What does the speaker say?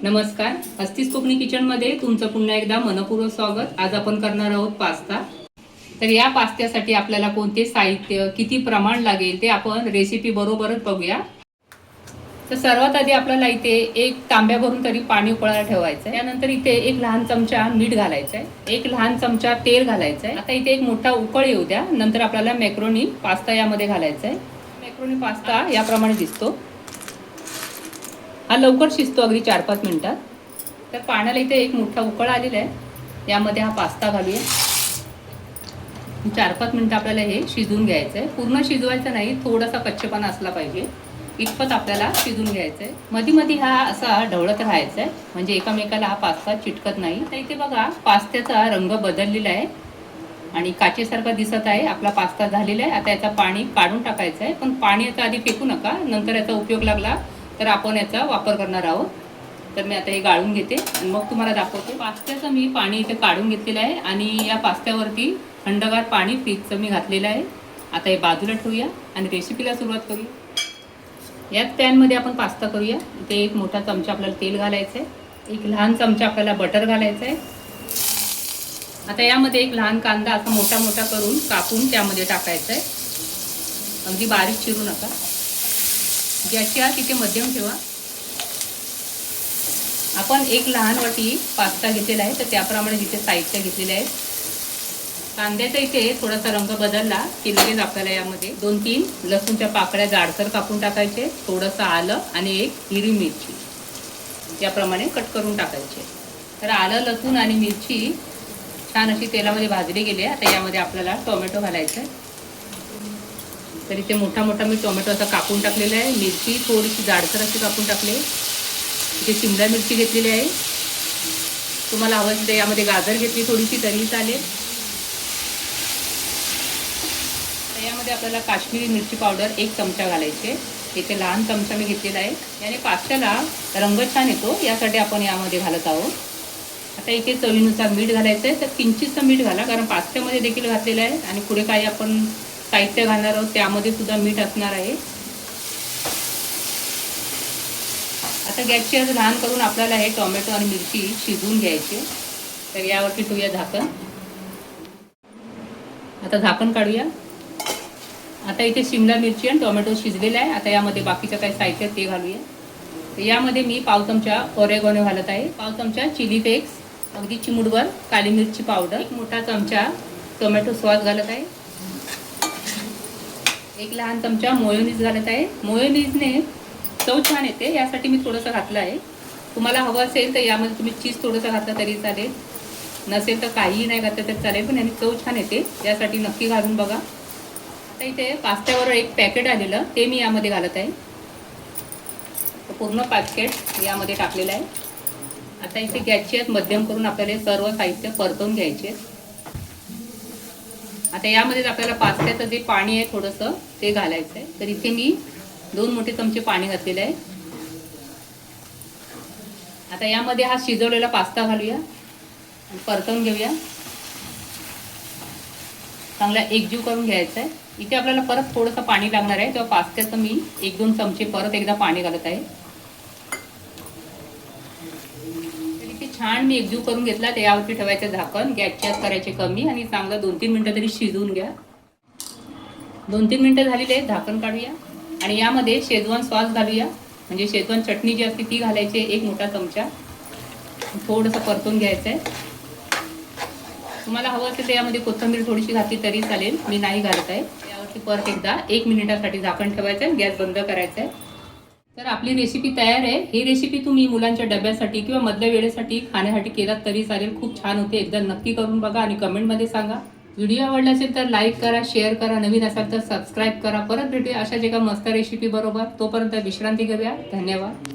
नमस्कार, हस्तीस कोकणी किचनमध्ये तुमचं पुन्हा एकदा मनपूर्वक स्वागत। आज आपण करणार आहोत पास्ता। तर या पास्त्यासाठी आपल्याला कोणते साहित्य, किती प्रमाण लागेल ते आपण रेसिपी बरोबरच बघूया। तर सर्वात आधी आपल्याला इथे एक तांब्या भरून तरी पाणी उकळायला ठेवायचं आहे। त्यानंतर इथे एक लहान चमचा मीठ घालायचं आहे, एक लहान चमचा तेल घालायचं आहे। आता इथे एक मोठा उकळ येऊ द्या, नंतर आपल्याला मॅक्रोनी पास्ता यामध्ये घालायचा आहे। मॅक्रोनी पास्ता याप्रमाणे दिसतो, हा लवकर शिजतो, अगदी 4-5 मिनिटात। तर पाण्याला इथे एक मोठा उकळ आलेला आहे, यामध्ये हा पास्ता घालूया। 4-5 मिनिटं आपल्याला हे शिजवून घ्यायचं आहे। पूर्ण शिजवायचं नाही, थोडासा कच्चेपणा असला पाहिजे इतपत आपल्याला शिजवून घ्यायचं आहे। मध्ये मध्ये हा असा ढवळत राहायचा आहे, म्हणजे एकमेकाला हा पास्ता चिटकत नाही। तर इथे बघा पास्त्याचा रंग बदललेला आहे आणि काचेसारखा दिसत आहे। आपला पास्ता झालेला आहे। आता याचा पाणी काढून टाकायचं आहे, पण पाणी याचा आधी फेकू नका, नंतर याचा उपयोग लागला तर आपण याचा वापर करणार आहोत। तर मी आता हे गाळून घेते आणि मग तुम्हाला दाखवते। पास्त्याचं मी पाणी इथे काढून घेतलेलं आहे आणि या पास्त्यावरती थंडगार पाणी फ्रीजचं मी घातलेलं आहे। आता हे बाजूला ठेवूया आणि रेसिपीला सुरुवात करूया। याच पॅनमध्ये आपण पास्ता करूया। इथे एक मोठा चमचा आपल्याला तेल घालायचं आहे, एक लहान चमचा आपल्याला बटर घालायचं आहे। आता यामध्ये एक लहान कांदा असा मोठा मोठा करून कापून त्यामध्ये टाकायचा आहे, अगदी बारीक चिरू नका। गॅसची आग तिथे मध्यम ठेवा। आपण एक लहान वाटी पास्ता घेतलेला आहे, तर त्याप्रमाणे जिथे साहित्य घेतलेले आहे। कांद्याचा इथे थोडासा रंग बदलला की लगेच आपल्याला यामध्ये 2-3 लसूणच्या पाकळ्या जाडसर कापून टाकायचे, थोडंसं आलं आणि एक हिरवी मिरची याप्रमाणे कट करून टाकायचे। तर आलं, लसूण आणि मिरची छान अशी तेलामध्ये भाजली गेली आहे। आता यामध्ये आपल्याला टोमॅटो घालायचं आहे। तर इथे मोठा मोठा मी टोमॅटो असा कापून टाकलेला आहे, मिरची थोडीशी जाडसर अशी कापून टाकली। इथे शिमला मिरची घेतलेली आहे, तुम्हाला हवं असेल तर यामध्ये गाजर घेतली थोडीशी तरी चालेल। तर यामध्ये आपल्याला काश्मीरी मिरची पावडर 1 चमचा घालायचे, इथे लहान चमचा मी घेतलेला आहे। याने पास्त्याला रंग छान येतो, यासाठी आपण यामध्ये घालत आहोत। आता इथे चवीनुसार मीठ घालायचं आहे, तर किंचितचं मीठ घाला, कारण पास्त्यामध्ये देखील घातलेलं आहे आणि पुढे काही आपण साहित्य घालणार आहोत त्यामध्ये सुद्धा मीठ असणार आहे। आता गॅसची आग लहान करून आपल्याला हे टोमॅटो आणि मिरची शिजवून घ्यायची। तर यावरती ठेवूया झाकण। आता झाकण काढूया। आता इथे शिमला मिरची आणि टोमॅटो शिजलेला आहे। आता यामध्ये बाकीचं काही साहित्य ते घालूया। तर यामध्ये मी पाव चमचा ओरेगॅनो घालत आहे, पाव चमचा चिली फ्लेक्स, अगदी चिमूटभर काली मिरची पावडर, एक मोठा चमचा टोमॅटो सॉस घालत आहे, एक लहान चमचा मोयोनीज घालत आहे। मोयोनीजने चव छान येते, यासाठी मी थोडंसं घातलं आहे। तुम्हाला हवं असेल तर यामध्ये तुम्ही चीज थोडंसं घातलं तरी चालेल, नसेल तर काहीही नाही घातलं तर चालेल, पण याने चव छान येते, यासाठी नक्की घालून बघा। आता इथे पास्त्यावर एक पॅकेट आलेलं ते मी यामध्ये घालत आहे, पूर्ण पॅकेट यामध्ये टाकलेलं आहे। आता इथे गॅसची आग मध्यम करून आपल्याला सर्व साहित्य परतवून घ्यायचे। आता यामध्ये आपल्याला पास्त्याचं जे पाणी आहे थोडंसं ते घालायचं आहे। तर इथे मी 2 मोठे चमचे पाणी घातलेलं आहे। आता यामध्ये हा शिजवलेला पास्ता घालूया आणि परतवून घेऊया, चांगला एकजीव करून घ्यायचा आहे। इथे आपल्याला परत थोडंसं पाणी लागणार आहे, तेव्हा पास्त्याचं मी 1-2 चमचे परत एकदा पाणी घालत आहे। तर इथे छान मी एकजीव करून घेतला, तर यावरती ठेवायचं झाकण, गॅसची आग करायची कमी आणि चांगलं 2-3 मिनिटं तरी शिजवून घ्या। 2-3 मिनिटं झालेली आहे, झाकण काढूया आणि यामध्ये शेजवान सॉस घालूया, म्हणजे शेजवान चटणी जी असते ती घालायची, 1 मोठा चमचा, थोडंसं परतून घ्यायचं आहे। तुम्हाला हवं असेल तर यामध्ये कोथिंबीर थोडीशी घातली तरी चालेल, मी नाही घालत आहे। यावरती परत एकदा 1 मिनिटासाठी झाकण ठेवायचं आहे, गॅस बंद करायचा आहे। तर आपली रेसिपी तयार आहे। ही रेसिपी तुम्ही मुलांच्या डब्यासाठी किंवा मधल्या वेळेसाठी खाण्यासाठी केलात तरी चालेल, खूप छान होते। एकदा नक्की करून बघा आणि कमेंटमध्ये सांगा। व्हिडिओ आवडला असेल तर लाईक करा, शेअर करा, नवीन असाल तर सबस्क्राईब करा। परत भेटूया अशाच एका मस्त रेसिपी बरोबर, तोपर्यंत विश्रांती घेऊया। धन्यवाद।